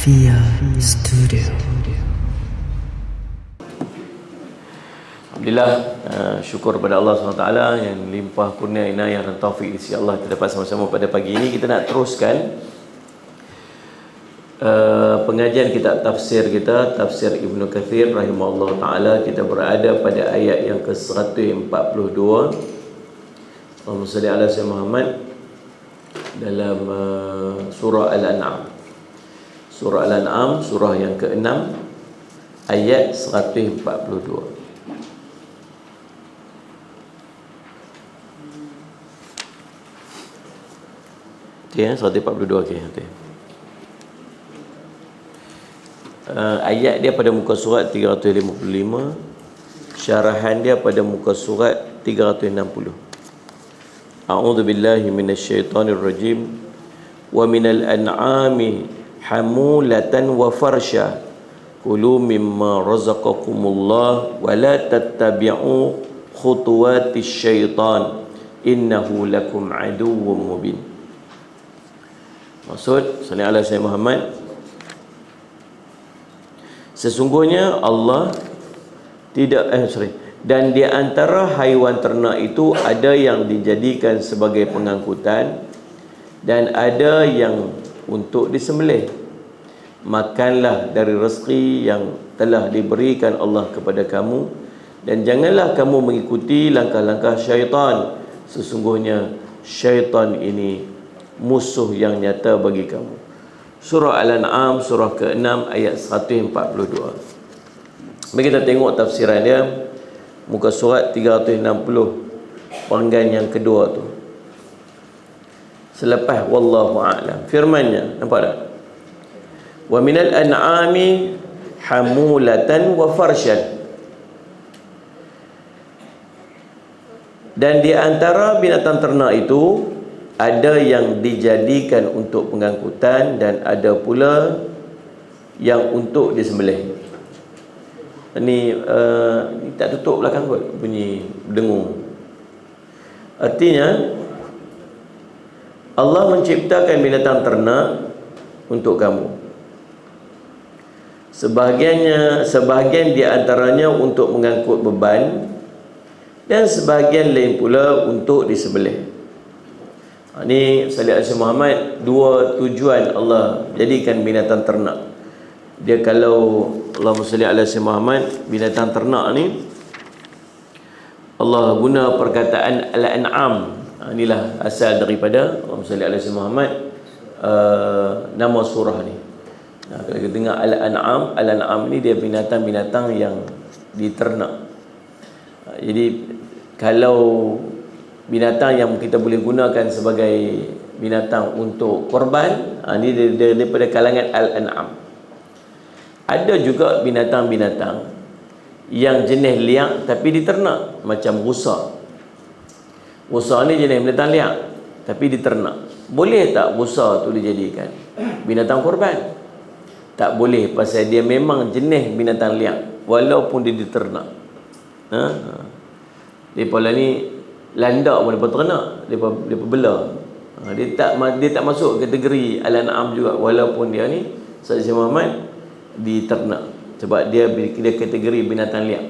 Alfia Studio. Alhamdulillah, syukur kepada Allah SWT yang limpah kurnia inayah dan taufik di sisi Allah. Kita dapat sama-sama pada pagi ini. Kita nak teruskan pengajian kitab tafsir kita, tafsir Ibnu Katsir rahimahullah ta'ala. Kita berada pada ayat yang ke-142. Allahumma salli ala sayyidina Muhammad dalam surah Al-An'am. Surah Al-An'am, surah yang ke-6, ayat 142. Okay, 142. Okay. Ayat dia pada muka surat 355, syarahan dia pada muka surat 360. A'udzu billahi minasyaitonir rajim. Wa minal an'ami hamulatan wa farsha kulu mimma razaqakumullah wa la tattabi'u khutuwatis syaitan innahu lakum aduwwum mubin. Maksud sallallahu alaihi wasallam Muhammad, sesungguhnya Allah tidak dan di antara haiwan ternak itu ada yang dijadikan sebagai pengangkutan dan ada yang untuk disembelih. Makanlah dari rezeki yang telah diberikan Allah kepada kamu dan janganlah kamu mengikuti langkah-langkah syaitan. Sesungguhnya syaitan ini musuh yang nyata bagi kamu. Surah Al-An'am, surah ke-6, ayat 142. Mari kita tengok tafsiran dia, muka surat 360, panggan yang kedua tu. Selepas wallahu a'lam, firmannya, nampak tak? Wa minal an'ami hamulatan wa farshan. Dan di antara binatang ternak itu ada yang dijadikan untuk pengangkutan dan ada pula yang untuk disembelih. Ini tak tutup belakang kot bunyi dengung. Artinya Allah menciptakan binatang ternak untuk kamu. Sebahagian di antaranya untuk mengangkut beban dan sebahagian lain pula untuk disembelih. Ini sallallahu alaihi Muhammad, dua tujuan Allah jadikan binatang ternak. Dia kalau Allahumma salli ala sayyidina Muhammad, binatang ternak ni Allah guna perkataan al-an'am. Inilah asal daripada Allahumma salli ala sayyidina Muhammad, nama surah ni. Kalau kita dengar al-an'am ni dia binatang-binatang yang diternak. Jadi kalau binatang yang kita boleh gunakan sebagai binatang untuk korban, ini daripada kalangan al-an'am. Ada juga binatang-binatang yang jenis liak tapi diternak, macam rusa. Rusa ni jenis binatang liak tapi diternak. Boleh tak rusa tu dijadikan binatang korban? Tak boleh, pasal dia memang jenis binatang liak walaupun dia diternak. Depa ni landak pun depa ternak, depa bela. Dia tak masuk kategori al-an'am juga walaupun dia ni Sayyidina Muhammad diternak, sebab dia kategori binatang liak.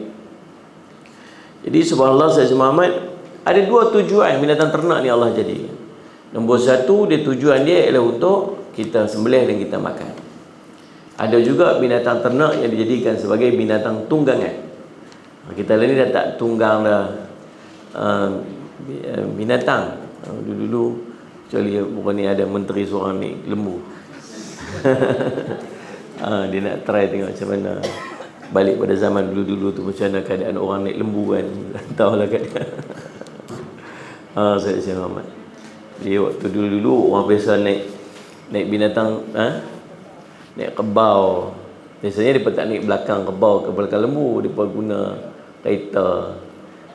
Jadi subhanallah, Sayyidina Muhammad ada dua tujuan binatang ternak ni Allah jadi. Nombor satu, dia tujuan dia ialah untuk kita sembelih dan kita makan. Ada juga binatang ternak yang dijadikan sebagai binatang tunggangan. Kita ni dah tak tunggang dah binatang. Dulu kecuali bukan ni ada menteri seorang ni lembu. Dia nak try tengok macam mana balik pada zaman dulu-dulu tu, macam mana keadaan orang naik lembu kan. Tahulah keadaan. Saya Muhammad. Dia waktu dulu-dulu orang biasa naik binatang, naik kebau. Biasanya dia tak naik belakang kebau ke belakang lembu, dia guna kereta.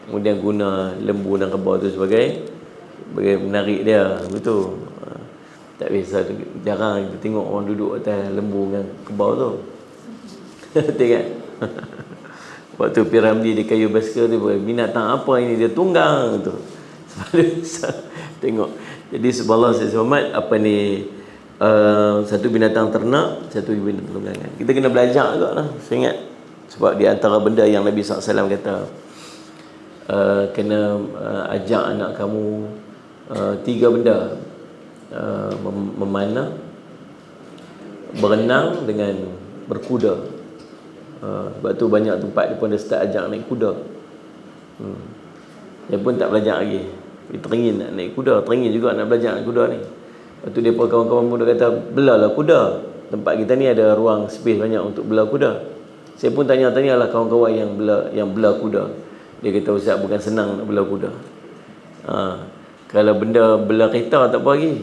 Kemudian guna lembu dan kebau tu sebagai menarik dia, betul. Tak biasa, jarang kita tengok orang duduk atas lembu dengan kebau tu. Tengok. Waktu Piramli di kayu basikal tu, binatang apa ini, dia tunggang tu. Tengok. Jadi subhanallah, Sayyid Muhammad, apa ni, satu binatang ternak, satu binatang tunggangan. Kita kena belajar juga lah. Saya ingat sebab di antara benda yang Nabi SAW kata, kena ajak anak kamu 3 benda, memanah, berenang dengan berkuda. Sebab tu banyak tempat dia pun dah start ajak naik kuda. Dia pun tak belajar lagi. Dia teringin nak naik kuda, teringin juga nak belajar naik kuda ni. Lepas tu dia pun kawan-kawan muda kata, belalah kuda. Tempat kita ni ada ruang space banyak untuk bela kuda. Saya pun tanya-tanyalah kawan-kawan yang bela kuda. Dia kata, Ustaz, bukan senang nak bela kuda. Kalau benda bela kereta tak apa lagi.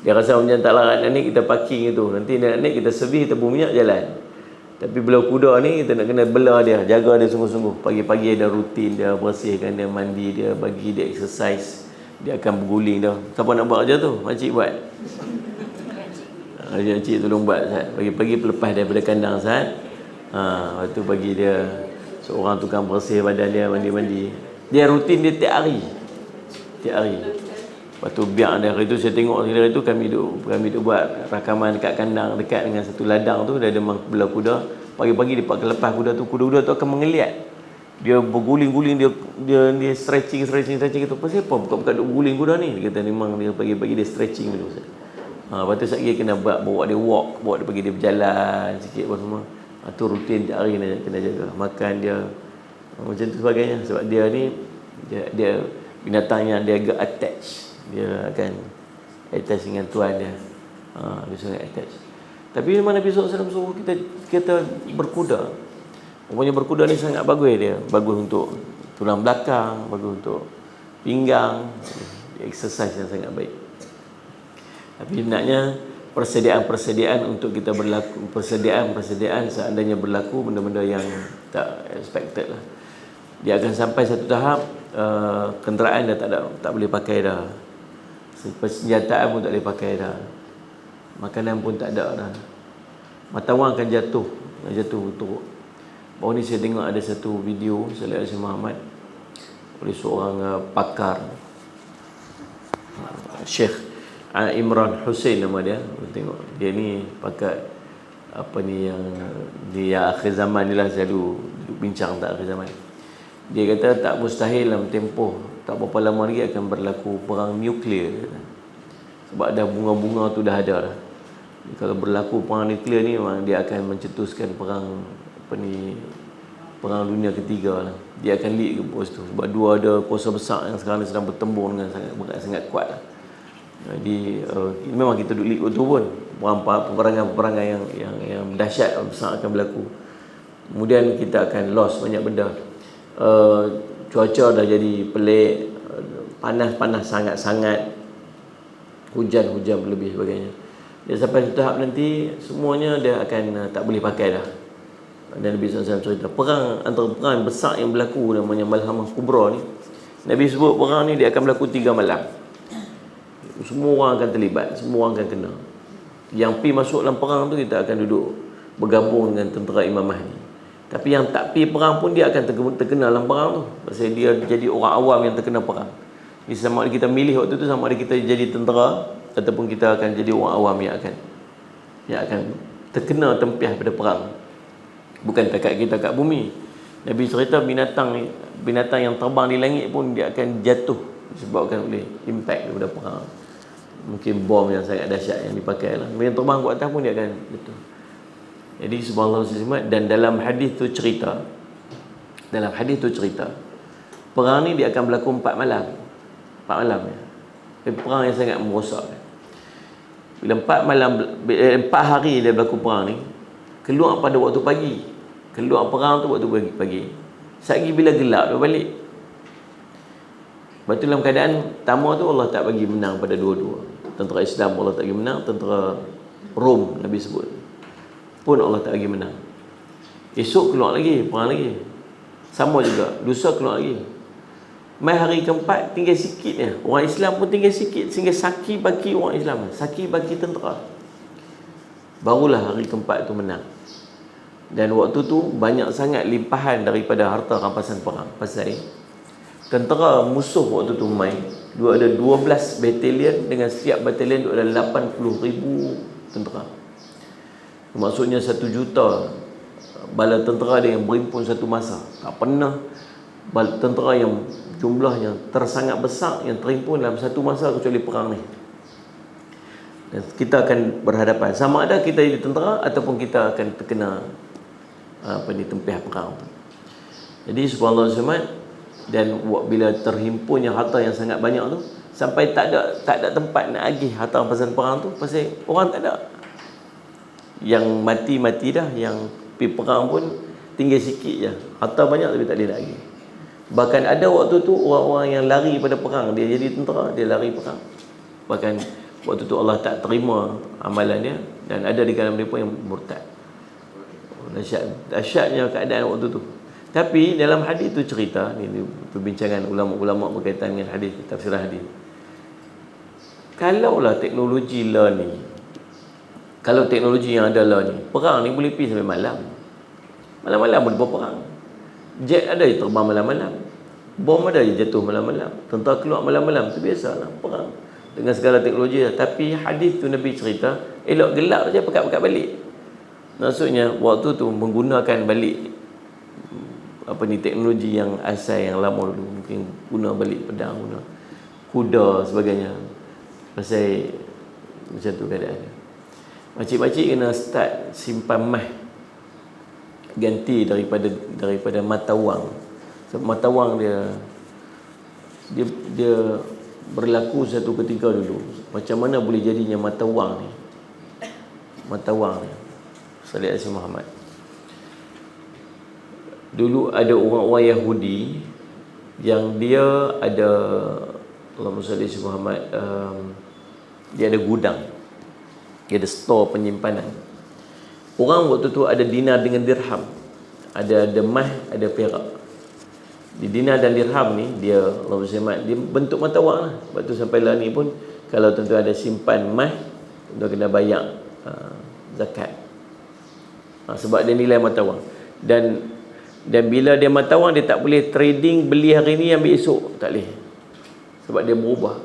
Dia rasa macam tak larat nak naik, kita parking itu. Nanti nak naik, kita servis, kita bumi minyak, jalan. Tapi bela kuda ni, kita nak kena bela dia, jaga dia sungguh-sungguh. Pagi-pagi ada rutin, dia bersihkan, dia mandi, dia bagi dia exercise. Dia akan berguling dah. Siapa nak buat kerja tu? Makcik buat. Makcik tolong buat, Ustaz. Pagi-pagi lepas daripada kandang, Ustaz. Lepas tu bagi dia seorang tukang bersih badan dia, mandi-mandi. Dia rutin dia tiap hari. Lepas tu biar dia, hari tu saya tengok hari tu kami duk buat rakaman dekat kandang, dekat dengan satu ladang tu, dia ada bela kuda. Pagi-pagi dia pakai lepas kuda tu tu akan mengeliat. Dia berguling-guling, dia stretching tu. Pasal apa buka-buka duk guling kuda ni? Dia kata memang dia pagi-pagi dia stretching dulu. Lepas tu sekali kena bawa dia walk, bawa dia pergi dia berjalan sikit apa semua. Tu rutin tiap hari kena jaga. Makan dia macam tu sebagainya. Sebab dia ni dia binatang yang dia agak attach. Dia akan attach dengan tuan dia. Dia sangat attach. Tapi memang Nabi SAW suruh kita berkuda. Pokoknya berkuda ni sangat bagus dia. Bagus untuk tulang belakang, bagus untuk pinggang. Exercise yang sangat baik. Tapi hendaknya persediaan untuk kita berlaku, persediaan seandainya berlaku benda-benda yang tak expected lah. Dia akan sampai satu tahap kenderaan dah tak boleh pakai dah. Persenjataan pun tak boleh pakai dah. Makanan pun tak ada dah. Mata wang akan jatuh untuk. Baru ni saya tengok ada satu video Salih Al-Syed Muhammad oleh seorang pakar, Syekh Imran Hussein nama dia. Tengok dia ni pakar apa ni yang di akhir zaman ni lah, selalu bincang tak akhir zaman. Dia kata tak mustahil dalam tempoh tak berapa lama lagi akan berlaku perang nuklear. Sebab dah bunga-bunga tu dah ada dah. Kalau berlaku perang nuklear ni memang dia akan mencetuskan perang dunia ketiga lah. Dia akan lead ke pos tu. Sebab dua ada kuasa besar yang sekarang ni sedang bertembur dengan sangat kuat lah. Jadi memang kita duduk lead waktu pun peperangan yang dahsyat besar akan berlaku. Kemudian kita akan lost banyak benda. Cuaca dah jadi pelik, panas sangat-sangat, hujan berlebih sebagainya. Dia sampai satu tahap nanti semuanya dia akan tak boleh pakai dah. Dan Nabi SAW cerita antara perang besar yang berlaku namanya Malhamah Kubra ni. Nabi sebut perang ni dia akan berlaku 3 malam. Semua orang akan terlibat, semua orang akan kena. Yang pi masuk dalam perang tu kita akan duduk bergabung dengan tentera Imam Mahdi. Tapi yang tak pi perang pun dia akan terkena dalam perang tu. Pasal dia jadi orang awam yang terkena perang. Jadi sama ada kita milih waktu tu, sama ada kita jadi tentera ataupun kita akan jadi orang awam yang akan terkena tempiah pada perang. Bukan dekat kita kat bumi. Nabi cerita binatang yang terbang di langit pun dia akan jatuh disebabkan oleh impact daripada perang. Mungkin bom yang sangat dahsyat yang dipakai lah. Yang terbang ke atas pun dia akan jatuh. Jadi subhanallah dan dalam hadis tu cerita perang ni dia akan berlaku 4 malam. 4 malam ya. Perang yang sangat merosak. Bila 4 hari dia berlaku perang ni, keluar pada waktu pagi. Keluar perang tu waktu pagi. Satgi bila gelap dia balik. Lepas tu dalam keadaan pertama tu Allah tak bagi menang pada dua-dua. Tentera Islam Allah tak bagi menang, tentera Rom Nabi sebut pun Allah tak bagi menang. Esok keluar lagi, perang lagi. Sama juga, lusa keluar lagi. Mai hari keempat tinggal sikit je. Orang Islam pun tinggal sikit sehingga saki baki orang Islam, saki baki tentera. Barulah hari keempat tu menang. Dan waktu tu banyak sangat limpahan daripada harta rampasan perang. Pasal tentera musuh waktu tu main, ada 12 batalion, dengan setiap batalion ada 80,000 tentera. Maksudnya 1 juta bala tentera dia yang berimpun satu masa. Tak pernah bala tentera yang jumlahnya tersangat besar yang terimpun dalam satu masa kecuali perang ni. Dan kita akan berhadapan, sama ada kita jadi tentera ataupun kita akan terkena tempiah perang. Jadi subhanallah Zumat, dan bila terhimpunnya harta yang sangat banyak tu, sampai tak ada tempat nak agih harta pasal perang tu, pasal orang tak ada. Yang mati dah, yang pergi perang pun tinggal sikit je, harta banyak tapi tak boleh nak agih. Bahkan ada waktu tu orang-orang yang lari pada perang, dia jadi tentera, dia lari perang. Bahkan waktu tu Allah tak terima amalan dia, dan ada di kalangan mereka yang murtad. Dahsyatnya keadaan waktu tu. Tapi dalam hadis tu cerita, ni perbincangan ulama-ulama berkaitan dengan hadis, tafsir hadis. Kalaulah teknologi lah ni, kalau teknologi yang ada lah ni, perang ni boleh pergi sampai malam. Malam-malam boleh berperang. Jet ada je terbang malam-malam, bom ada je jatuh malam-malam, tentera keluar malam-malam. Itu biasalah perang dengan segala teknologi. Tapi hadis tu Nabi cerita, elok gelap je pekat-pekat balik. Maksudnya waktu tu menggunakan balik teknologi yang asal yang lama dulu, mungkin guna balik pedang, guna kuda sebagainya. Pasal macam tu keadaan. Makcik-makcik kena start simpan mah, ganti daripada mata wang. Sebab mata wang dia berlaku satu ketika dulu. Macam mana boleh jadinya mata wang ni? Mata wang ni, Salih Asy Muhammad. Dulu ada orang-orang Yahudi yang dia ada, Allahumma salli Asy Muhammad, dia ada gudang, dia ada store penyimpanan. Orang waktu tu ada dinar dengan dirham, ada mah, ada perak. Di dinar dan dirham ni dia, Allahumma salli, dia bentuk mata wang lah. Sebab tu sampai lah ni pun kalau tuan-tuan ada simpan mah, tuan kena bayar zakat. Sebab dia nilai mata wang. Dan bila dia mata wang, dia tak boleh trading, beli hari ni ambil esok, tak boleh. Sebab dia berubah.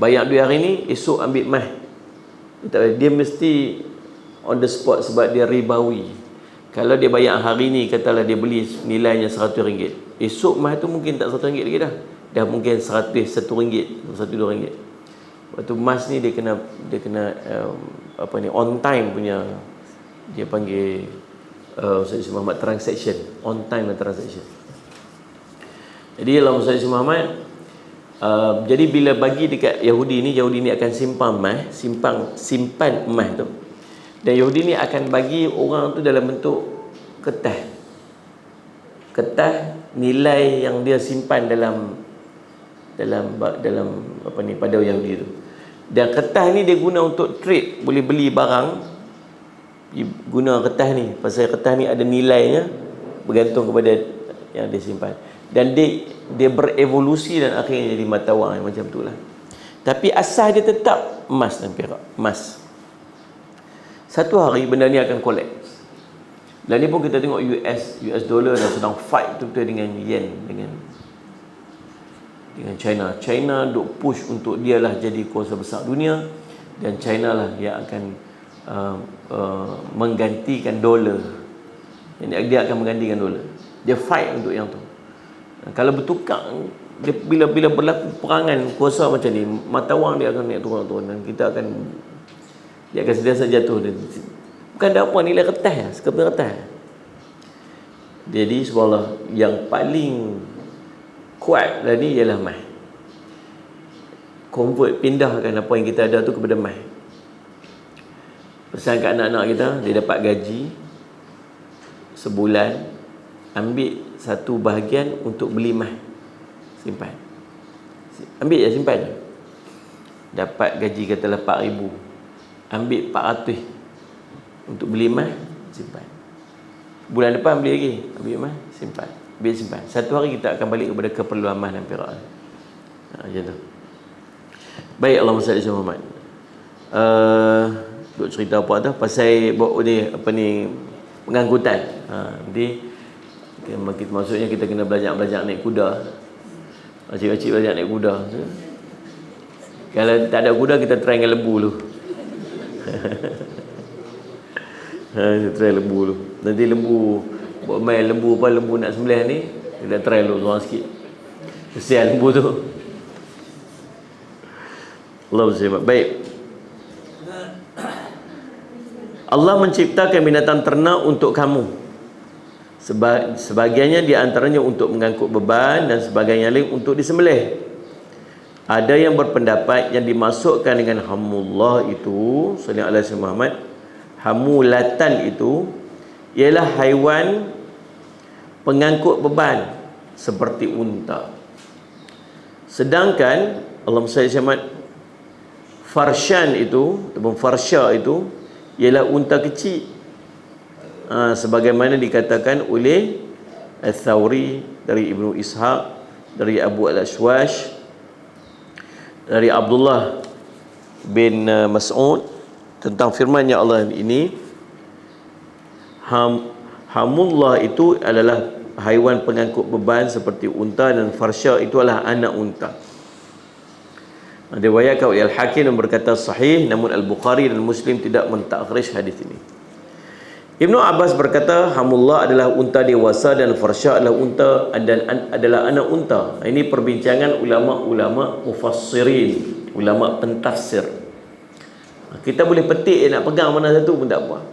Bayar duit hari ni, esok ambil mah. Dia tak boleh. Dia mesti on the spot sebab dia ribawi. Kalau dia bayar hari ni, katalah dia beli nilainya RM100, esok mah tu mungkin tak RM100 lagi dah mungkin RM100, RM1, RM1, RM2. Waktu mas ni dia kena on time punya, dia panggil Ustaz Muhammad transaction, on time transaction. Jadi dalam Ustaz Muhammad, jadi bila bagi dekat Yahudi ni akan simpan emas tu. Dan Yahudi ni akan bagi orang tu dalam bentuk kertas nilai yang dia simpan dalam pada Yahudi tu. Dan kertas ni dia guna untuk trade, boleh beli barang, guna kertas ni. Pasal kertas ni ada nilainya bergantung kepada yang dia simpan. Dan dia berevolusi dan akhirnya jadi mata wang macam tu lah. Tapi asal dia tetap emas dan perak, emas. Satu hari benda ni akan collapse. Dan ni pun kita tengok US dollar dah sedang fight betul-betul dengan yen, dengan China. China duk push untuk dia lah jadi kuasa besar dunia, dan China lah yang akan menggantikan dolar. Dia akan menggantikan dolar. Dia fight untuk yang tu. Kalau bertukar, bila berlaku perangan kuasa macam ni, mata wang dia akan naik turun dan dia akan sentiasa jatuh. Bukan ada apa, nilai kertas, sekeping kertas. Jadi subhanallah, yang paling kuat tadi ialah mah. Convert, pindahkan apa yang kita ada tu kepada mah. Pesan kat anak-anak kita, dia dapat gaji sebulan, ambil satu bahagian untuk beli mah, simpan. Ambil je, simpan je. Dapat gaji katalah 4,000, ambil 400 untuk beli mah, simpan. Bulan depan beli lagi, ambil mah, simpan. Ambil, simpan. Satu hari kita akan balik kepada keperluan mah dan perak. Macam tu. Baik, Allahumma salli ala Muhammad. Duk cerita apa tu pasal ni pengangkutan. Nanti maksudnya kita kena belajar naik kuda. Makcik-makcik banyak naik kuda. Kalau tak ada kuda, kita try dengan lembu dulu. Kita try lembu dulu. Nanti lembu buat main lembu apa, lembu nak sembelih ni, kita try dulu seorang sikit. Kesian lembu tu. Allah bersama. Baik. Allah menciptakan binatang ternak untuk kamu. Sebahagiannya di antaranya untuk mengangkut beban dan sebagainya lain untuk disembelih. Ada yang berpendapat yang dimasukkan dengan hamullah itu, sallallahu alaihi Muhammad, hamulatan itu ialah haiwan pengangkut beban seperti unta. Sedangkan Allahumma salli alaihi farshan itu ataupun farsha itu ialah unta kecil. Sebagaimana dikatakan oleh Al-Thawri dari Ibnu Ishaq, dari Abu Al-Ashwash, dari Abdullah bin Mas'ud tentang firman-Nya Allah ini, hamullah itu adalah haiwan pengangkut beban seperti unta, dan farsha itu adalah anak unta. Diriwayatkan oleh Al-Hakim yang berkata sahih, namun Al-Bukhari dan Muslim tidak mentakhrij hadis ini. Ibnu Abbas berkata hamullah adalah unta dewasa dan farsha adalah unta dan adalah anak unta. Ini perbincangan ulama-ulama mufassirin, ulama pentafsir. Kita boleh petik nak pegang mana satu pun tak apa,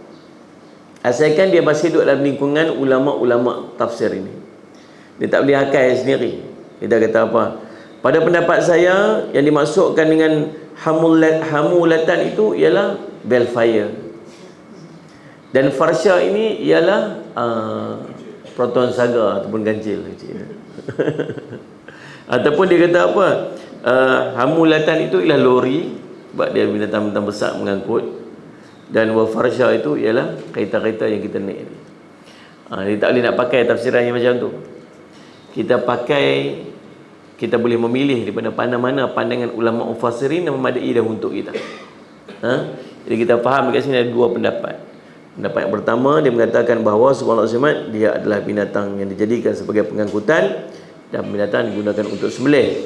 asalkan dia masih duduk dalam lingkungan ulama-ulama tafsir ini. Dia tak boleh hakai sendiri. Dia dah kata apa? Pada pendapat saya, yang dimasukkan dengan hamulatan itu ialah belfire, dan farsha ini ialah proton saga ataupun ganjil. Ataupun dia kata apa, hamulatan itu ialah lori, sebab dia binatang-binatang besar mengangkut, dan farsha itu ialah kereta-kereta yang kita naik ni. Dia tak boleh nak pakai tafsiran yang macam tu. Kita boleh memilih daripada mana-mana pandangan ulama mufassirin yang memadai dah untuk kita. Jadi kita faham dekat sini ada dua pendapat. Pendapat yang pertama, dia mengatakan bahawa subhanallah SWT, dia adalah binatang yang dijadikan sebagai pengangkutan dan binatang digunakan untuk sembelih.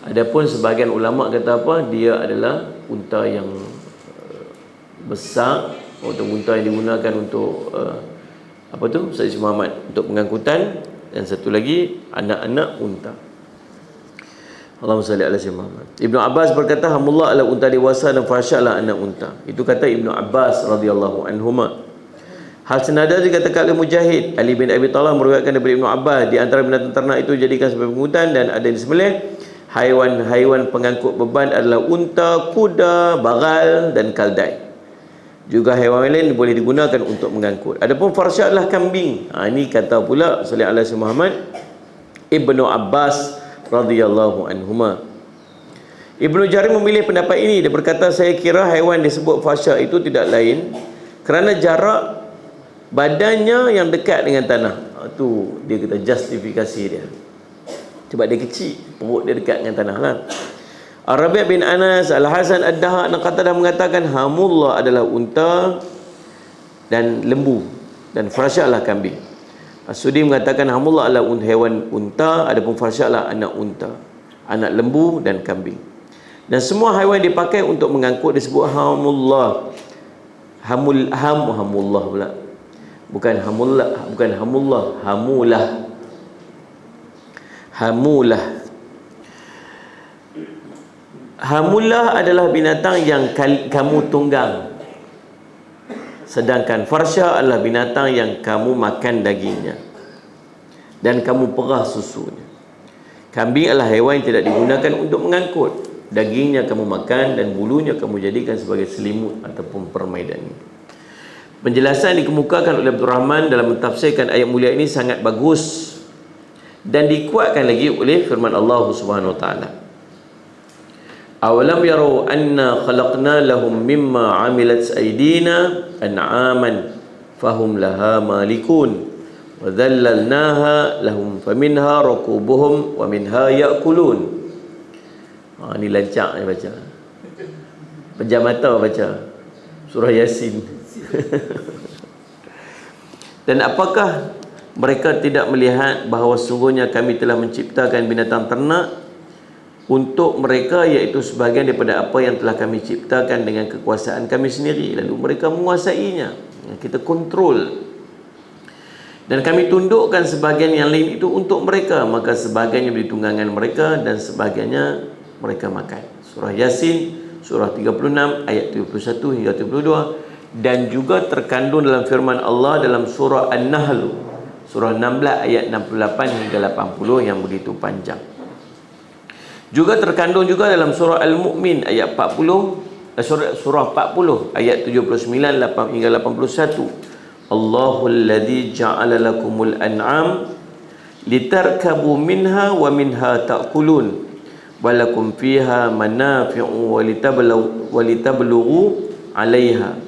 Adapun sebahagian ulama kata apa, dia adalah unta yang besar, atau unta yang digunakan untuk apa tu, Sayyid Muhammad, untuk pengangkutan, dan satu lagi anak-anak unta. Allahumma salli ala sayyidina Muhammad. Ibnu Abbas berkata hamullah adalah unta dewasa dan farsha adalah anak unta. Itu kata Ibnu Abbas radhiyallahu anhuma. Hal senada dikatakan oleh Mujahid. Ali bin Abi Thalib meriwayatkan daripada Ibnu Abbas, di antara binatang ternak itu jadikan sebagai pengangkutan dan ada di disembelih. Haiwan pengangkut beban adalah unta, kuda, bagal dan kaldai. Juga haiwan lain boleh digunakan untuk mengangkut. Adapun farsha adalah kambing. Ini kata pula sallallahu alaihi Muhammad, Ibnu Abbas radhiyallahu anhuma. Ibnu Jarir memilih pendapat ini. Dia berkata, saya kira haiwan disebut farsha itu tidak lain kerana jarak badannya yang dekat dengan tanah. Tu dia kata justifikasi dia. Sebab dia kecil, perut dia dekat dengan tanah lah. Ar-Rabi' bin Anas, Al-Hasan Ad-Dahaq dan Qatadah mengatakan hamullah adalah unta dan lembu, dan farsha adalah kambing. As-Sudi mengatakan hamullah adalah haiwan unta, adapun farsha adalah anak unta, anak lembu dan kambing. Dan semua haiwan dipakai untuk mengangkut disebut hamullah. Hamullah pula. Bukan hamullah, hamulah. Hamulah adalah binatang yang kamu tunggang. Sedangkan farsha adalah binatang yang kamu makan dagingnya dan kamu perah susunya. Kambing adalah haiwan yang tidak digunakan untuk mengangkut. Dagingnya kamu makan dan bulunya kamu jadikan sebagai selimut ataupun permainan. Penjelasan dikemukakan oleh Abdul Rahman dalam mentafsirkan ayat mulia ini sangat bagus dan dikuatkan lagi oleh firman Allah Subhanahu wa taala. Awalam yarau anna khalaqna lahum mimma amilat aydina an'aman fahum laha malikun wa dhallalnaha lahum faminha rakubuhum wa minha ya'kulun. Ni lancak ni baca. Pejam mata baca surah Yasin. Dan apakah Mereka tidak melihat bahawa sungguhnya kami telah menciptakan binatang ternak untuk mereka, iaitu sebahagian daripada apa yang telah kami ciptakan dengan kekuasaan kami sendiri. Lalu mereka menguasainya, kita kontrol. Dan kami tundukkan sebahagian yang lain itu untuk mereka, maka sebahagiannya beri tunggangan mereka dan sebahagiannya mereka makan. Surah Yasin, surah 36 ayat 71 hingga 72. Dan juga terkandung dalam firman Allah dalam surah An-Nahl, surah 16 ayat 68 hingga 80 yang begitu panjang. Juga terkandung juga dalam surah Al-Mu'min ayat 40, surah 40 ayat 79 hingga 81. Allahul ladzi ja'ala lakumul an'am litarkabu minha wa minha ta'kulun wa lakum fiha manafi'u wa litablughu 'alaiha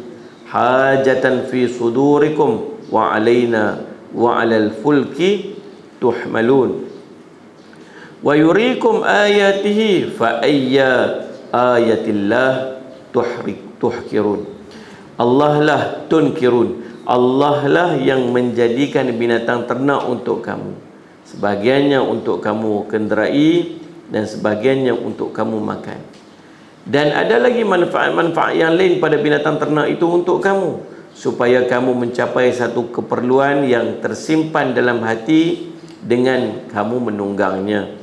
hajatan fi sudurikum wa 'alaina wa 'alal fulki tuhmalun wa yuriikum ayatihi fa ayya ayatillah tuhkirun. Allah lah tunkirun, Allah lah yang menjadikan binatang ternak untuk kamu, sebahagiannya untuk kamu kenderai dan sebahagiannya untuk kamu makan. Dan ada lagi manfaat-manfaat yang lain pada binatang ternak itu untuk kamu, supaya kamu mencapai satu keperluan yang tersimpan dalam hati dengan kamu menunggangnya.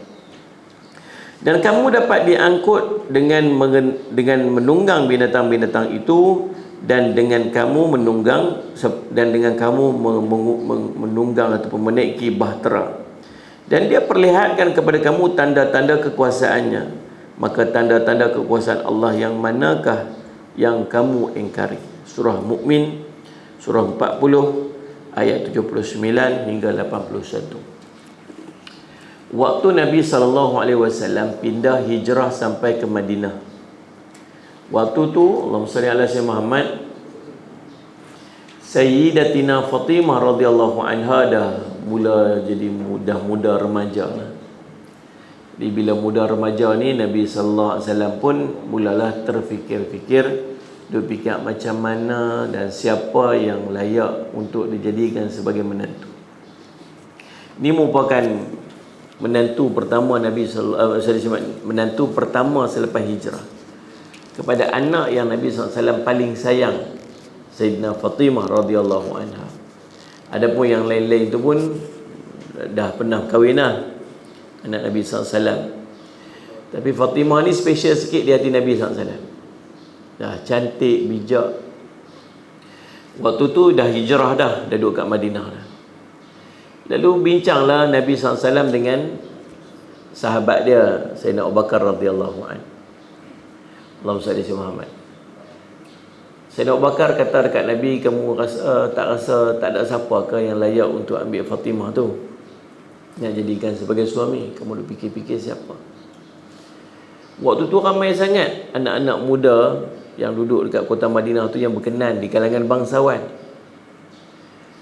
Dan kamu dapat diangkut dengan menunggang binatang-binatang itu, dan dengan kamu menunggang ataupun menaiki bahtera. Dan dia perlihatkan kepada kamu tanda-tanda kekuasaannya. Maka tanda-tanda kekuasaan Allah yang manakah yang kamu ingkari? Surah Mukmin, surah 40 ayat 79 hingga 81. Waktu Nabi SAW pindah hijrah sampai ke Madinah, waktu tu Allahumma salli ala sayyidina Muhammad, Sayyidatina Fatimah radhiyallahu anha dah mula jadi muda remaja lah. Jadi bila muda remaja ni, Nabi SAW pun mulalah terfikir-fikir, dia fikir macam mana dan siapa yang layak untuk dijadikan sebagai menantu. Ini merupakan menantu pertama Nabi menantu pertama selepas hijrah kepada anak yang Nabi SAW paling sayang, Sayyidina Fatimah radhiyallahu anha. Adapun yang lain-lain itu pun dah pernah kahwin lah, anak Nabi SAW. Tapi Fatimah ni special sikit di hati Nabi SAW. Dah cantik, bijak. Waktu tu dah hijrah dah duduk kat Madinah dah. Lalu bincanglah Nabi SAW dengan sahabat dia, Sayyidina Abu Bakar radhiyallahu anhu. Allahumma salli ala Muhammad. Sayyidina Abu Bakar kata dekat Nabi, kamu rasa tak ada siapa ke yang layak untuk ambil Fatimah tu, yang jadikan sebagai suami? Kamu dah fikir-fikir siapa? Waktu tu ramai sangat anak-anak muda yang duduk dekat kota Madinah tu yang berkenan di kalangan bangsawan.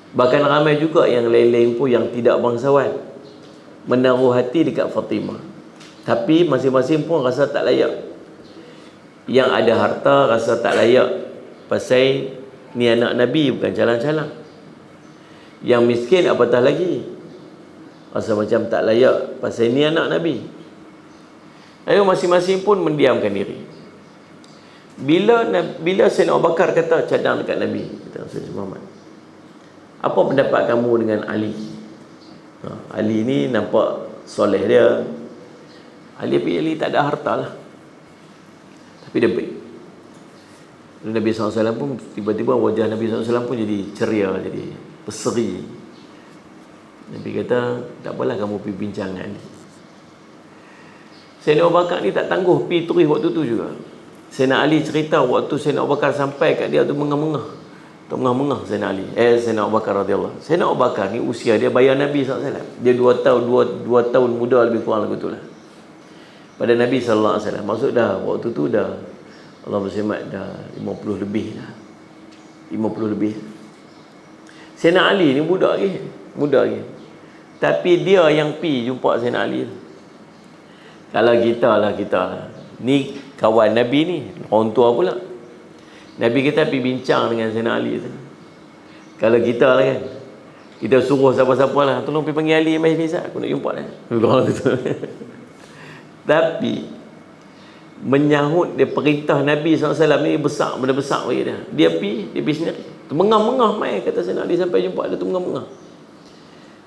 Bahkan ramai juga yang lain-lain pun yang tidak bangsawan menaruh hati dekat Fatimah, tapi masing-masing pun rasa tak layak. Yang ada harta rasa tak layak, pasal ni anak Nabi bukan calang-calang. Yang miskin apatah lagi, rasa macam tak layak, pasal ni anak Nabi. Lalu masing-masing pun mendiamkan diri. Bila Sayyidina Abu Bakar kata cadang dekat Nabi, kata Sayyidina Muhammad, apa pendapat kamu dengan Ali? Ali ni nampak soleh dia. Ali tak ada harta lah, tapi dia baik. Nabi SAW pun tiba-tiba wajah Nabi SAW pun jadi ceria, jadi berseri. Nabi kata, tak apalah kamu pergi bincang dengan Ali. Sayyidina Abu Bakar ni tak tangguh pergi turis waktu tu juga. Sayyidina Ali cerita waktu Sayyidina Abu Bakar sampai kat dia tu mengah-mengah Sayyidina Ali, Sayyidina Abu Bakar radhiyallahu. Sayyidina Abu Bakar ni usia dia bayar Nabi SAW. Dia 2 tahun muda lebih kurang begitu lah pada Nabi SAW. Maksud dah waktu tu dah Allah bersemat dah 50 lebih dah. 50 lebih. Sayyidina Ali ni muda lagi. Tapi dia yang pi jumpa Sayyidina Ali. Kalau kita lah. Ni kawan Nabi ni, orang tua pula. Nabi kita pergi bincang dengan Sayyidina Ali tu. Kalau kita lah kan, Kita suruh siapa-siapa lah, tolong pergi panggil Ali majlis, aku nak jumpa dia. Tapi menyahut dia perintah Nabi SAW ni besar, benda besar bagi dia. Dia pergi sendiri. Mengah-mengah mai kata Sayyidina Ali sampai jumpa dia tu mengah-mengah.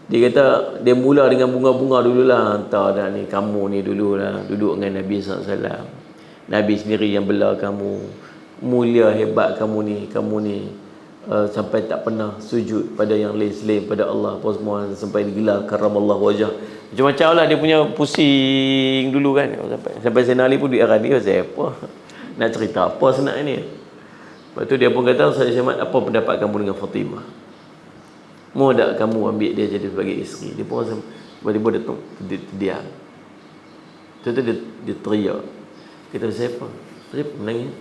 Dia kata dia mula dengan bunga-bunga dululah, hantar dah ni, kamu ni dululah duduk dengan Nabi SAW. Nabi sendiri yang bela kamu. Mulia hebat kamu ni sampai tak pernah sujud pada yang lain selain pada Allah apa semua, sampai digelar karamallahu wajah. Macam-macam lah dia punya pusing dulu kan, sampai Sayyidina Ali pun diarah dia pasal apa nak cerita apa senang ni. Lepas tu dia pun kata, Ustaz Syahmat, apa pendapat kamu dengan Fatimah? Mau tak kamu ambil dia jadi sebagai isteri? Dia pun tiba-tiba dia diam. Tu dia teriak. Kita siapa? Siapa menangis?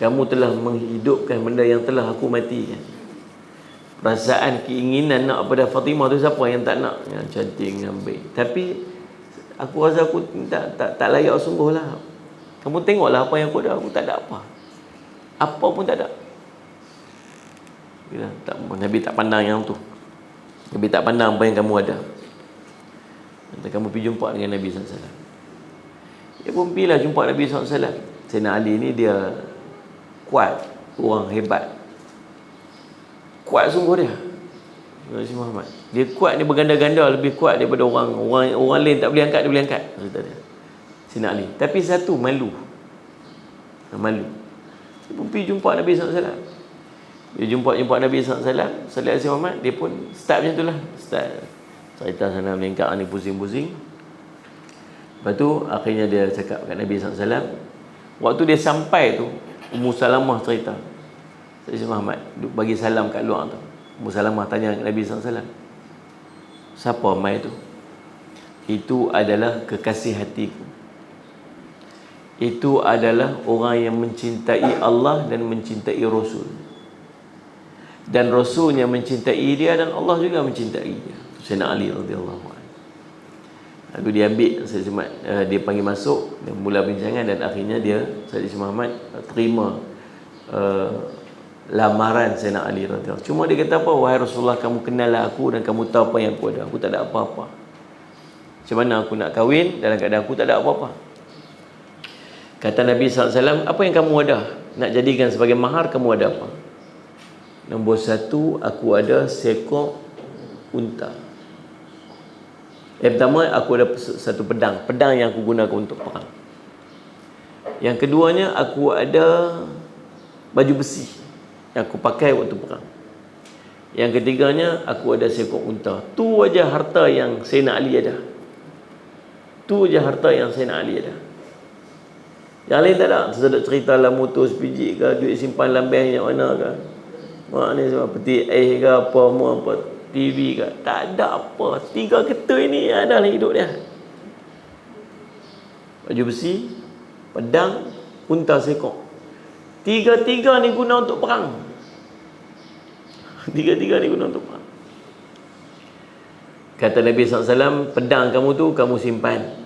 Kamu telah menghidupkan benda yang telah aku matikan. Perasaan keinginan nak pada Fatimah tu siapa yang tak nak? Yang cantik, yang baik. Tapi aku rasa aku tak layak sungguh lah. Kamu tengoklah apa yang aku ada. Aku tak ada apa. Apa pun tak ada. Nabi tak pandang yang tu. Nabi tak pandang apa yang kamu ada. Nanti kamu pergi jumpa dengan Nabi SAW. Dia pun pergilah jumpa Nabi SAW. Sayyidina Ali ni dia kuat, orang hebat, kuat sungguh dia. Nabi Muhammad dia kuat, dia berganda-ganda lebih kuat daripada orang lain tak boleh angkat, dia boleh angkat kata dia, Sayyidina Ali. Tapi satu malu. Dia pun pergi jumpa Nabi SAW. Dia jumpa Nabi SAW, Sallallahu Alaihi Muhammad. Dia pun start macam tu lah, start cerita sana melengkak ni, pusing-pusing. Lepas tu akhirnya dia cakap kat Nabi SAW. Waktu dia sampai tu, Ummu Salamah cerita, Sayyidina Muhammad bagi salam kat luar tu. Ummu Salamah tanya kat Nabi SAW, siapa mai tu? Itu adalah kekasih hatiku. Itu adalah orang yang mencintai Allah dan mencintai Rasul. Dan Rasulnya mencintai dia dan Allah juga mencintai dia. Sayyidina Ali radhiyallahu anhu. Lalu dia ambil dia panggil masuk, dia mula bincangan dan akhirnya Sayyidina Muhammad terima lamaran Sayyidina Ali radhiyallahu anhu. Cuma dia kata apa? Wahai Rasulullah, kamu kenal aku dan kamu tahu apa yang aku ada. Aku tak ada apa-apa. Macam mana aku nak kahwin dalam keadaan aku tak ada apa-apa? Kata Nabi SAW, apa yang kamu ada? Nak jadikan sebagai mahar, kamu ada apa? Nombor satu, aku ada seekor unta. Yang pertama, aku ada satu pedang yang aku gunakan untuk perang. Yang keduanya, aku ada baju besi yang aku pakai waktu perang. Yang ketiganya, aku ada seekor unta. Tu aja harta yang Sayyidina Ali ada. Tu aja harta yang Sayyidina Ali ada. Yang lain tak ada. Terus cerita lah motor sepiji ke, duit simpan lambang yang mana ke, mak ni sebab peti air ke apa, TV ke, tak ada apa. 3 ketui ni ada dalam hidup dia. Baju besi, pedang, unta seekor. 3 ni guna untuk perang. 3 ni guna untuk perang. Kata Nabi SAW, pedang kamu tu kamu simpan.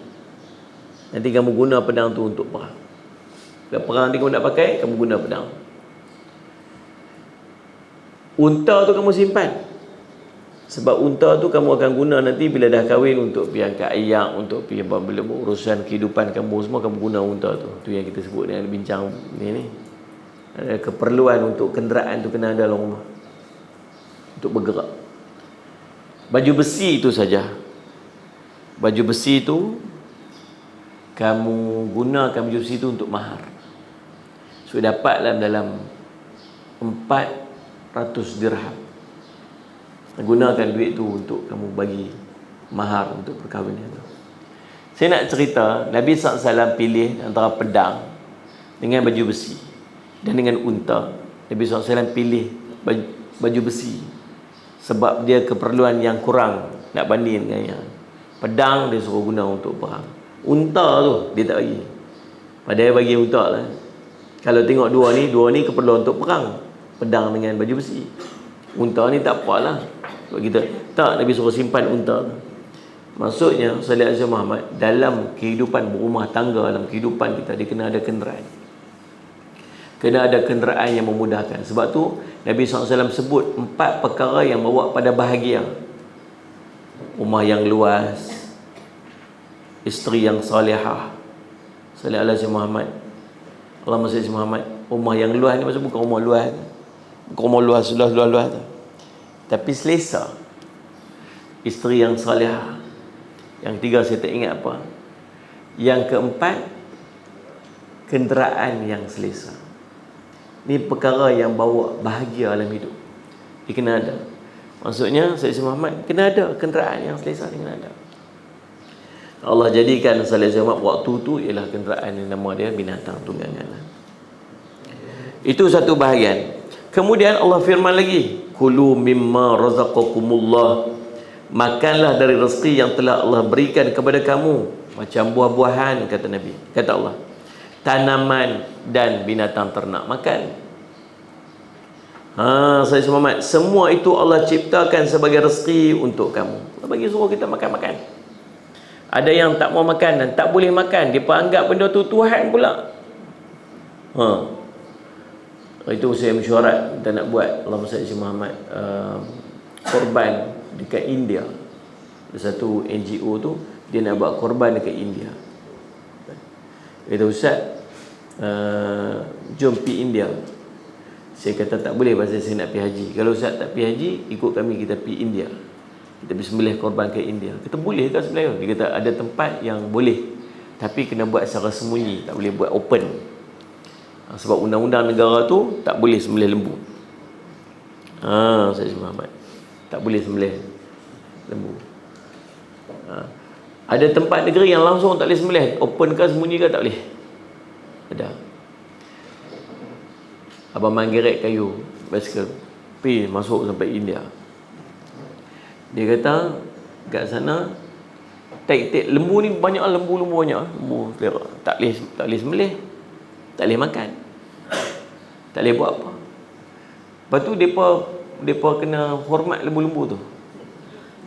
Nanti kamu guna pedang tu untuk perang. Kalau perang nanti kamu nak pakai, kamu guna pedang. Unta tu kamu simpan. Sebab unta tu kamu akan guna nanti bila dah kahwin untuk pergi angkat ayak, untuk pergi urusan kehidupan kamu semua, kamu guna unta tu. Tu yang kita sebut dengan bincang ni. Ada keperluan untuk kenderaan tu kena ada dalam rumah untuk bergerak. Baju besi itu saja. Baju besi tu kamu gunakan baju besi tu untuk mahar. So dapat dalam 400 dirham. Gunakan duit tu untuk kamu bagi mahar untuk perkahwinan tu. Saya nak cerita Nabi SAW pilih antara pedang dengan baju besi dan dengan unta. Nabi SAW pilih baju besi sebab dia keperluan yang kurang nak banding dengan yang pedang dia suruh guna untuk perang. Unta tu dia tak bagi. Padahal bagi unta lah. Kalau tengok dua ni keperluan untuk perang. Pedang dengan baju besi. Unta ni tak apalah. Sebab kita tak, Nabi suruh simpan unta. Maksudnya Sallallahu Alaihi Muhammad dalam kehidupan berumah tangga, dalam kehidupan kita, dia kena ada kenderaan. Kena ada kenderaan yang memudahkan. Sebab tu Nabi SAW sebut 4 perkara yang bawa pada bahagia. Rumah yang luas, isteri yang salihah. Salih ala si Muhammad. Allahumma salli Muhammad. Rumah yang luas ni maksud bukan rumah luas. Bukan rumah luas tu. Tapi selesa. Isteri yang salihah. Yang ketiga saya tak ingat apa. Yang keempat, kenderaan yang selesa. Ni perkara yang bawa bahagia dalam hidup. Dia kena ada. Maksudnya Sayyidina Muhammad kena ada kenderaan yang selesa, dia kena ada. Allah jadikan Sayyidina Muhammad waktu tu ialah kenderaan yang nama dia binatang tunggangan. Itu satu bahagian. Kemudian Allah firman lagi, kulu mimma razaqakumullah, makanlah dari rezeki yang telah Allah berikan kepada kamu, macam buah-buahan, kata Nabi, kata Allah, tanaman dan binatang ternak, makan. Sayyidina Muhammad, semua itu Allah ciptakan sebagai rezeki untuk kamu. Allah bagi suruh kita makan-makan. Ada yang tak mau makan dan tak boleh makan, dia pun anggap benda tu Tuhan pula. Itu saya mesyuarat kita nak buat, Allahumma salli Muhammad, korban dekat India. Ada satu NGO tu dia nak buat korban dekat India. Kata Ustaz, jom pergi India. Saya kata tak boleh pasal saya nak pergi haji. Kalau Ustaz tak pergi haji, ikut kami, kita pergi India. Kita pergi sembelih korban ke India. Kita boleh ke sembelih? Dia kata ada tempat yang boleh, tapi kena buat secara sembunyi, tak boleh buat open. Sebab undang-undang negara tu tak boleh sembelih lembu. Sayyidina Muhammad tak boleh sembelih lembu. Ada tempat negeri yang langsung tak boleh sembelih, open ke sembunyi ke tak boleh. Ada. Abang manggerek kayu basikal pergi masuk sampai India. Dia kata kat sana tek lembu ni banyak, lembu banyak, lembu tak boleh sembelih, tak boleh makan, tak boleh buat apa. Lepas tu depa kena hormat lembu-lembu tu.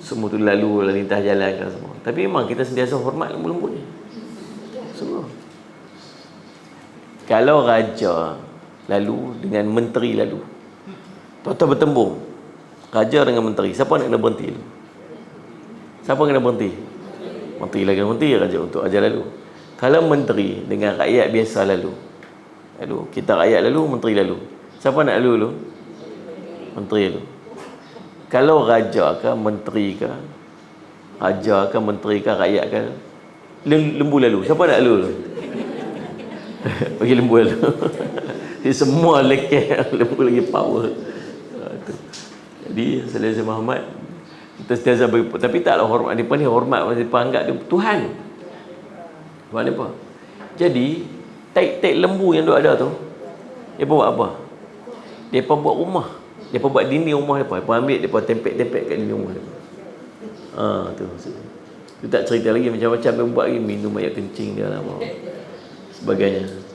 Semua tu lalu lintas jalan kan semua. Tapi memang kita sentiasa hormat lembu-lembu ni. Semua. Kalau raja lalu dengan menteri lalu, tuan-tuan bertembung, raja dengan menteri, siapa nak kena berhenti? Siapa kena berhenti? Menteri lagi berhenti, raja untuk ajar lalu. Kalau menteri dengan rakyat biasa lalu, kita rakyat lalu, menteri lalu, siapa nak lalu dulu? Menteri lalu. Kalau raja ke menteri ke, raja ke menteri ke rakyat ke, lembu lalu, siapa nak lalu dulu? Bagi lembu lalu. Jadi semua lekeh, lembu lagi power. Jadi Sayyidina Muhammad kita sentiasa bagi, tapi taklah hormat dia ni, hormat dia anggap dia Tuhan. Tuhan apa? Jadi tek lembu yang duk ada tu, dia buat apa? Dia buat rumah. Dia buat dinding rumah depa. Depa ambil, depa tempel-tempel kat dinding rumah depa. Tu maksudnya. Tu tak cerita lagi macam-macam dia buat lagi, minum air kencing dia lah, sebagainya.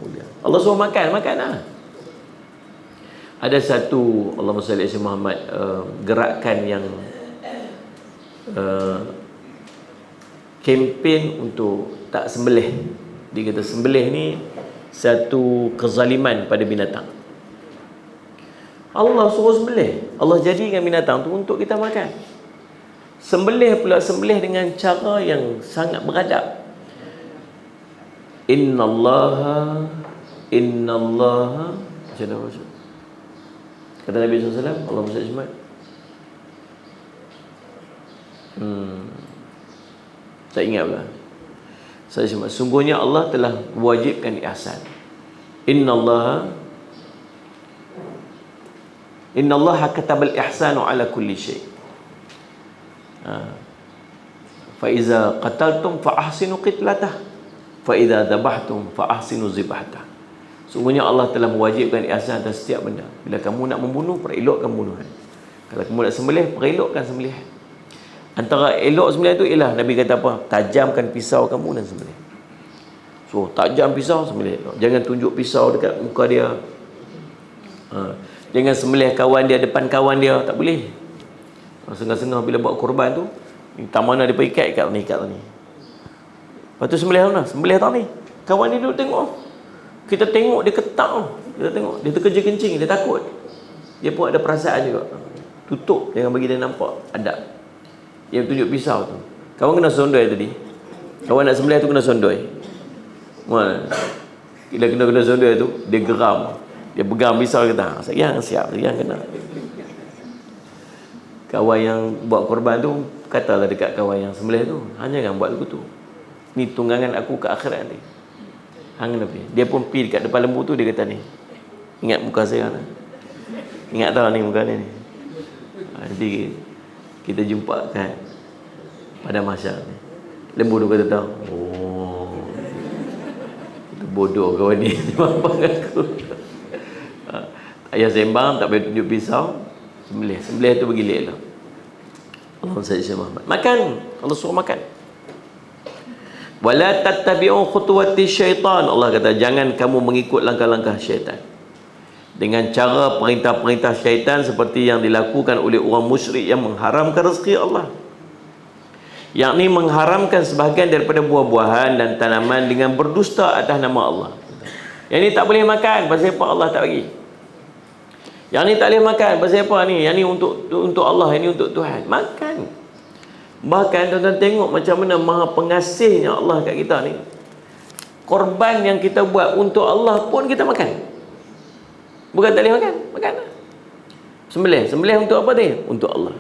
Mulia. Allah suruh makan lah. Ada satu, Allahumma salli ala Muhammad, gerakan yang kempen untuk tak sembelih. Dia kata sembelih ni satu kezaliman pada binatang. Allah suruh sembelih. Allah jadikan binatang tu untuk kita makan. Sembelih pula, sembelih dengan cara yang sangat beradab. Innallaha macam mana maksud? Kata Nabi SAW, Allahumma salli Muhammad, tak ingat pula. Sungguhnya Allah telah mewajibkan ihsan. Innallaha katabal ihsanu ala kulli syai. Fa iza qataltum fa ahsinu qitlatah, fa idza dhabhtum fa ahsinu zibhatah. Sungguhnya Allah telah mewajibkan ihsan atas setiap benda. Bila kamu nak membunuh, perelokkan pembunuhan. Kalau kamu nak sembelih, perelokkan sembelihan. Antara elok sembelihan itu ialah Nabi kata apa? Tajamkan pisau kamu dan sembelih. So, tajam pisau, sembelih. Jangan tunjuk pisau dekat muka dia. Jangan sembelih kawan dia depan kawan dia, tak boleh. Sengah-sengah bila buat korban tu, tak mana dia pergi ikat ni. Lepas tu sembelih mana? Sembelih tak ni. Kawan dia duduk tengok. Kita tengok dia ketak tau. Kita tengok dia terkeja kencing, dia takut. Dia pun ada perasaan juga. Tutup, jangan bagi dia nampak adab. Yang tunjuk pisau tu. Kawan kena sondoi tadi. Kawan nak sembelih tu kena sondoi. Mana? Bila kena sondoi tu, dia geram. Dia pegang pisau, kata, sayang siap, sayang kena. Kawan yang buat korban tu, katalah dekat kawan yang sembelih tu, hanya kan buat lagu tu. Ni tunggangan aku ke akhirat ni. Hang lebih. Dia pun pergi dekat depan lembu tu, dia kata ni. Ingat muka saya ni. Ingat tahu ni muka ni. Nanti kita jumpa kan pada mahsyar ni. Lembu tu kata tahu. Oh. Itu bodoh kawan ni. Mampang aku. Tak payah sembang, tak payah tunjuk pisau. Sembelih tu bergilik lah. Allah Sayyidina Muhammad. Makan. Allah suruh makan. Wala tattabi'u khutuwati syaitan. Allah kata jangan kamu mengikut langkah-langkah syaitan. Dengan cara perintah-perintah syaitan seperti yang dilakukan oleh orang musyrik yang mengharamkan rezeki Allah. Yakni mengharamkan sebahagian daripada buah-buahan dan tanaman dengan berdusta atas nama Allah. Yang ni tak boleh makan, pasal apa Allah tak bagi? Yang ni tak boleh makan, pasal apa ni? Yang ni untuk Allah, yang ni untuk Tuhan. Makan. Bahkan tuan-tuan tengok macam mana maha pengasihnya Allah kat kita ni. Korban yang kita buat untuk Allah pun kita makan. Bukan tak boleh makan, makan. Sembelih untuk apa dia? Untuk Allah.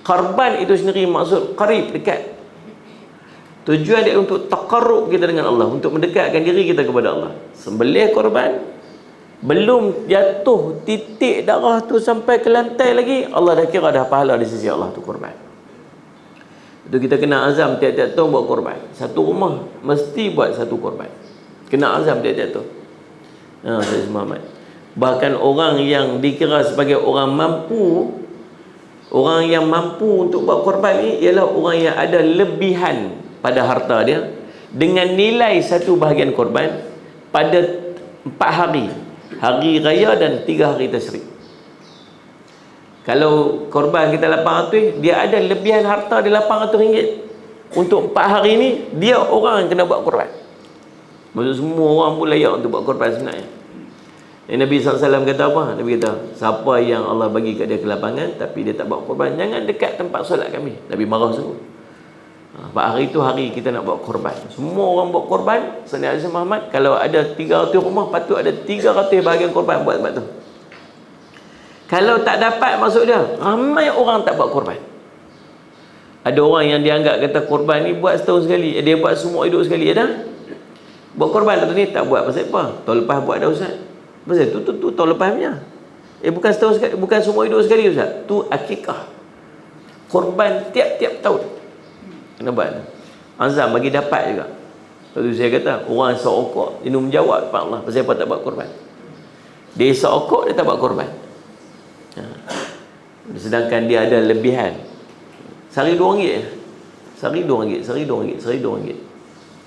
Korban itu sendiri maksud qarib, dekat. Tujuan dia untuk taqarrub kita dengan Allah, untuk mendekatkan diri kita kepada Allah. Sembelih korban, belum jatuh titik darah tu sampai ke lantai lagi, Allah dah kira dah pahala di sisi Allah tu korban. Itu kita kena azam tiap-tiap tahun buat korban. Satu rumah mesti buat satu korban. Kena azam tiap-tiap tahun. Saya Muhammad. Bahkan orang yang dikira sebagai orang mampu, orang yang mampu untuk buat korban ni ialah orang yang ada lebihan pada harta dia dengan nilai satu bahagian korban pada 4 hari. Hari raya dan 3 hari tasyrik. Kalau korban kita 800, dia ada lebihan harta dia RM800. Untuk 4 hari ni, dia orang yang kena buat korban. Maksud semua orang pun layak untuk buat korban sebenarnya. Nabi SAW kata apa? Nabi kata, siapa yang Allah bagi kat dia kelapangan tapi dia tak buat korban, jangan dekat tempat solat kami. Nabi marah sungguh. 4 hari tu hari kita nak buat korban. Semua orang buat korban. Sayyidina Ali Muhammad, kalau ada 300 rumah, patut ada 300 bahagian korban buat tempat tu. Kalau tak dapat, maksud dia ramai orang tak buat korban. Ada orang yang dianggap kata korban ni buat setahun sekali, dia buat semua hidup sekali, ada buat korban tahun ni tak buat. Pasal apa? Tahun lepas buat dah Ustaz. Pasal tu tahun lepas punya. Bukan setahun sekali, bukan semua hidup sekali Ustaz. Tu akikah. Korban tiap-tiap tahun. Kena buat. Azam bagi dapat juga. Lepas tu saya kata, orang seokok dia menjawab kepada Allah, pasal apa tak buat korban? Dia seokok, dia tak buat korban. Sedangkan dia ada lebihan. Sehari RM2. Sehari RM2. Sehari RM2. Sehari RM2.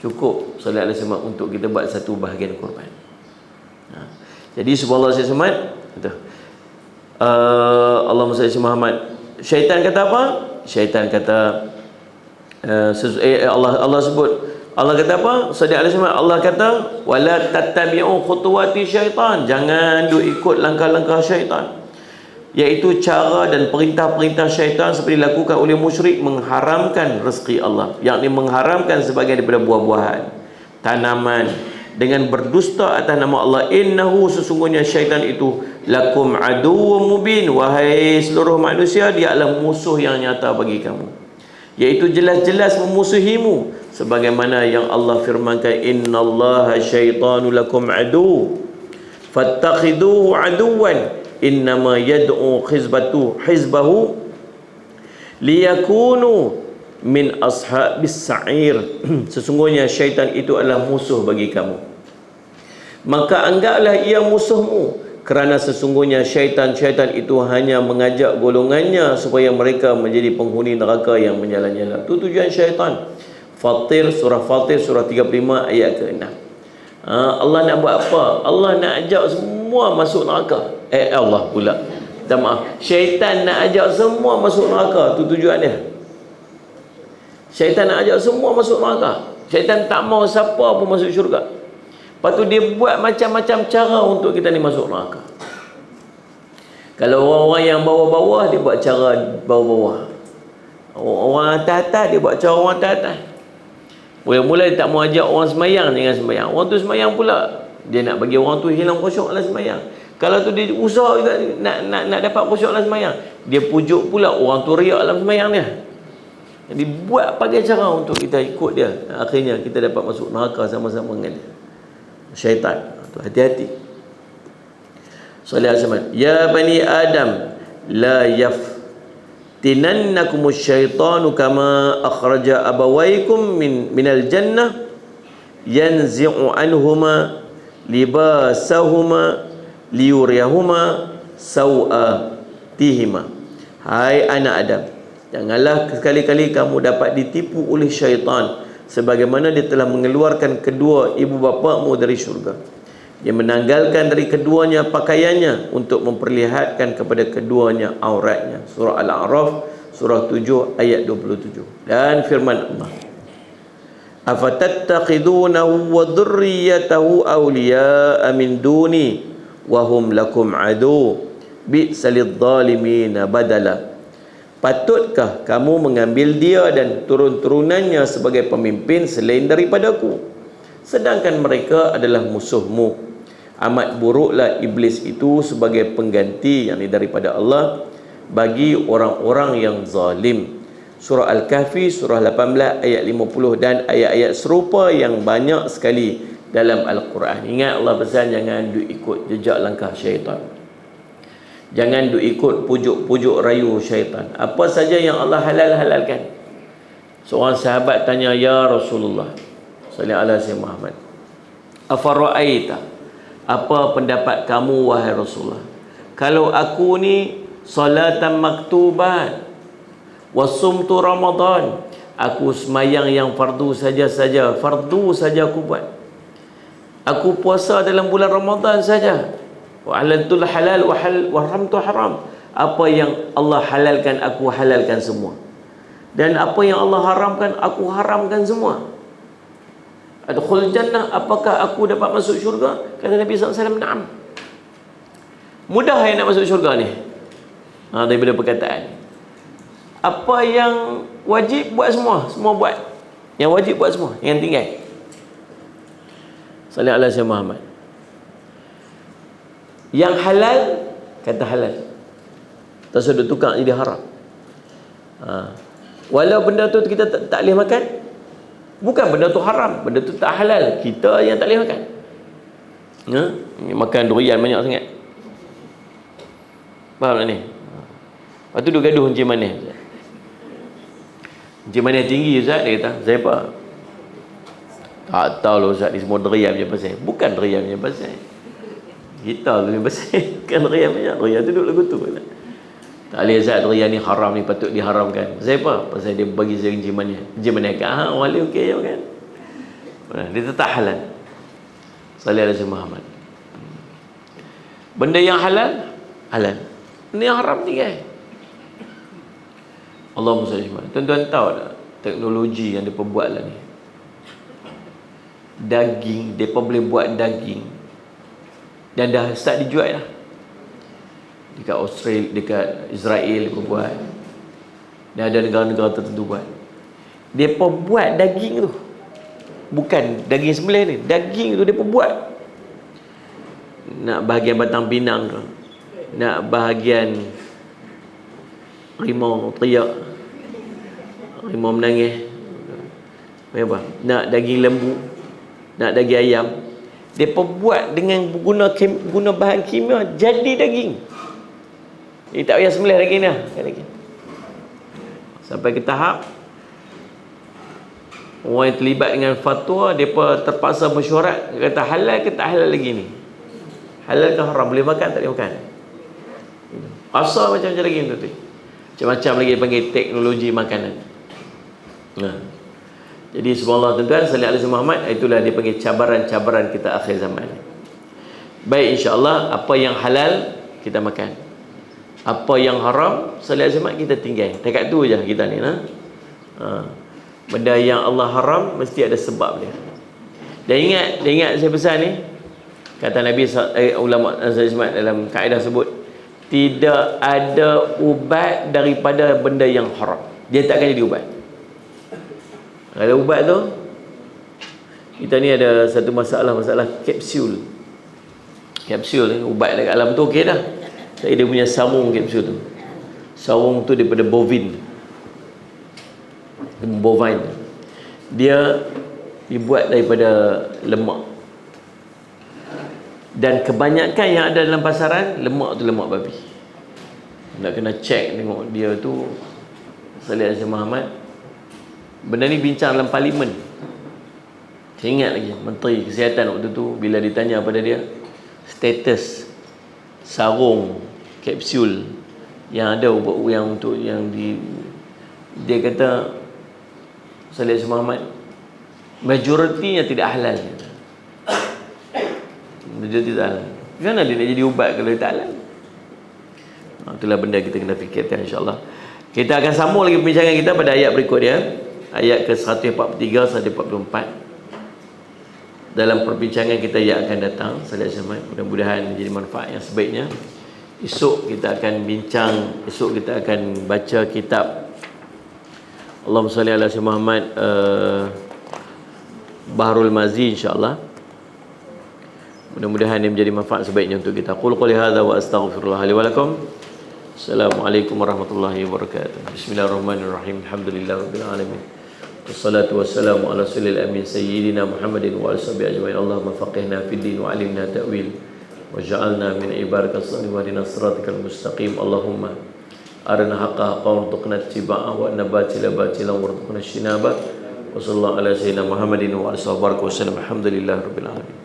Cukup solat al-Jumat untuk kita buat satu bahagian korban. Jadi subhanallah saya semat. Allahumma salli Muhammad. Syaitan kata apa? Syaitan kata Allah sebut. Allah kata apa? Sadiq al-Jumat. Allah kata wala tattabi'u khutuwati syaitan. Jangan ikut langkah-langkah syaitan. Iaitu cara dan perintah-perintah syaitan seperti dilakukan oleh musyrik mengharamkan rezeki Allah, yakni mengharamkan sebagian daripada buah-buahan, tanaman dengan berdusta atas nama Allah. Innahu, sesungguhnya syaitan itu lakum aduwwum mubin, wahai seluruh manusia, dia adalah musuh yang nyata bagi kamu, iaitu jelas-jelas memusuhimu, sebagaimana yang Allah firmankan, innallaha syaitanu lakum adu fattakhiduhu aduwan innama yad'u hizbahu liyakunu min ashabis sa'ir. Sesungguhnya syaitan itu adalah musuh bagi kamu, maka anggaplah ia musuhmu, kerana sesungguhnya syaitan itu hanya mengajak golongannya supaya mereka menjadi penghuni neraka yang menyala-nyala. Itu tujuan syaitan. Surah Fatir surah 35 ayat ke-6. Allah nak buat apa? Allah nak ajak semua masuk neraka. Allah pula, minta maaf, syaitan nak ajak semua masuk neraka. Itu tujuan dia. Syaitan nak ajak semua masuk neraka. Syaitan tak mau siapa pun masuk syurga. Lepas tu dia buat macam-macam cara untuk kita ni masuk neraka. Kalau orang-orang yang bawah-bawah, dia buat cara bawah-bawah. Orang atas-atas, dia buat cara orang atas-atas. Mula-mula dia tak mau ajak orang semayang, jangan semayang. Orang tu semayang pula, dia nak bagi orang tu hilang khusyuk dalam semayang. Kalau tu dia usaha juga nak dapat khusyuk dalam semayang, dia pujuk pula orang tu riak dalam semayang dia. Jadi buat pakai cara untuk kita ikut dia. Akhirnya kita dapat masuk neraka sama-sama dengan dia. Syaitan. Hati-hati. Salih al-Zaman. Ya bani Adam, la yaftinannakumus syaitanu kama akhraja abawaikum minal jannah yanzi'u anhuma libasahuma liyuriyahuma sawatihima. Hai anak Adam, janganlah sekali-kali kamu dapat ditipu oleh syaitan sebagaimana dia telah mengeluarkan kedua ibu bapamu dari syurga. Dia menanggalkan dari keduanya pakaiannya untuk memperlihatkan kepada keduanya auratnya. Surah Al-A'raf surah 7 ayat 27. Dan firman Allah, afatattakhidunahu wa dhurriyyatahu awliya'a min duni wa hum lakum adu bi'salidh dhalimina badala. Patutkah kamu mengambil dia dan turun-turunannya sebagai pemimpin selain daripadaku, sedangkan mereka adalah musuhmu? Amat buruklah iblis itu sebagai pengganti yang daripada Allah bagi orang-orang yang zalim. Surah Al-Kahfi surah 18 ayat 50 dan ayat-ayat serupa yang banyak sekali dalam Al-Quran. Ingat Allah pesan jangan ikut jejak langkah syaitan. Jangan ikut pujuk-pujuk rayu syaitan. Apa saja yang Allah halalkan. Seorang sahabat tanya, ya Rasulullah sallallahu alaihi wasallam, Muhammad, afara'aita, apa pendapat kamu wahai Rasulullah, kalau aku ni salatan maktubat wasumtu Ramadan, aku semayang yang fardu saja aku buat, aku puasa dalam bulan Ramadan saja, wa halaltul halal wa haramtu haram, apa yang Allah halalkan aku halalkan semua, dan apa yang Allah haramkan aku haramkan semua. Adkhul jannah, apakah aku dapat masuk syurga? Kata Nabi SAW, na'am. Mudah yang nak masuk syurga ni. Daripada perkataan, apa yang wajib buat semua buat. Yang wajib buat semua, yang tinggal. Salih ala Sayyidina Muhammad. Yang halal, kata halal. Tak sudah tukar jadi haram. Walau benda tu kita tak boleh makan, bukan benda tu haram, benda tu tak halal, kita yang tak boleh makan. Makan durian banyak sangat. Faham tak ni? Lepas tu dia gaduh Encik Maneh. Encik Maneh tinggi Ustaz, dia kata, saya apa? Tak tahu lah Ustaz, ni semua durian punya pasal. Bukan durian punya pasal, kita tu punya pasal. Bukan durian punya. Durian tu duduk lagu tu. Tak boleh Ustaz, durian ni haram, ni patut diharamkan. Pasal apa? Pasal dia bagi saya Encik Maneh. Encik Maneh kata, wali okey je kan. Dia tetap halal. Salih alaihi Muhammad. Benda yang halal, halal. Benda yang haram tinggal. Allahumma salli alaihi. Tuan-tuan tahu tak teknologi yang mereka buat lah ni? Daging, mereka boleh buat daging dan dah start dijual lah. Dekat Australia, dekat Israel mereka buat, dan ada negara-negara tertentu buat. Mereka buat daging tu, bukan daging sembelih ni, daging tu mereka buat. Nak bahagian batang pinang ke, nak bahagian rimau teriak, rimau menangis, apa? Nak daging lembu, nak daging ayam, mereka buat dengan guna bahan kimia jadi daging. Dia tak payah sembelih daging dah, sampai ke tahap orang yang terlibat dengan fatwa, mereka terpaksa mesyuarat, kata halal ke tak halal lagi ni, halal ke haram, boleh makan tak boleh makan. Asal macam-macam lagi tu. Macam-macam lagi panggil teknologi makanan. Jadi subhanallah tuan-tuan, salih alaihi Muhammad, itulah dia panggil cabaran-cabaran kita akhir zaman. Baik, insya-Allah apa yang halal kita makan, apa yang haram salih alaihi Muhammad kita tinggal. Dekat tu je kita ni. Benda yang Allah haram mesti ada sebab dia. Dia ingat saya pesan ni. Kata Nabi ulama Ismail dalam kaedah sebut, tidak ada ubat daripada benda yang haram. Dia tak akan jadi ubat. Kalau ubat tu, kita ni ada satu masalah kapsul. Kapsul ni ubat dekat alam tu okey dah. Tapi dia punya sarung kapsul tu. Sarung tu daripada bovine. Dia dibuat daripada lemak. Dan kebanyakan yang ada dalam pasaran, lemak tu lemak babi. Nak kena check tengok dia tu. Salih Azim Muhammad, benda ni bincang dalam parlimen. Saya ingat lagi Menteri Kesihatan waktu tu, bila ditanya pada dia status sarung kapsul yang ada ubat yang untuk yang dia kata, Salih Azim Muhammad, majoritinya tidak halal. Majoriti tak halal. Macam mana dia nak jadi ubat kalau dia tak halal? Itulah benda kita kena fikirkan, insyaAllah. Kita akan sambung lagi perbincangan kita pada ayat berikut dia, ayat ke 143, 144. Dalam perbincangan kita yang akan datang, mudah-mudahan menjadi manfaat yang sebaiknya. Esok kita akan bincang, esok kita akan baca kitab Allahumma salli ala sayyidina Muhammad, Bahrul Mazi, insya-Allah. Mudah-mudahan ini menjadi manfaat sebaiknya untuk kita. Qul qouli hadza wa astaghfirullah li wa lakum. Assalamualaikum warahmatullahi wabarakatuh. Bismillahirrahmanirrahim. Alhamdulillahirabbil alamin. Wassalatu wassalamu ala rasulil amin sayyidina Muhammadin wa alihi ajma'in. Allahumma faqihna fid din wa 'allimna ta'wil waj'alna min ibadika as-salihin wa hdina siratal mustaqim. Allahumma arina haqqa haqqan warzuqna ittiba'ahu wa arina batila batilan warzuqna ijtinabah. Wa sallallahu ala sayyidina Muhammadin wa alihi wasallam. Alhamdulillahirabbil alamin.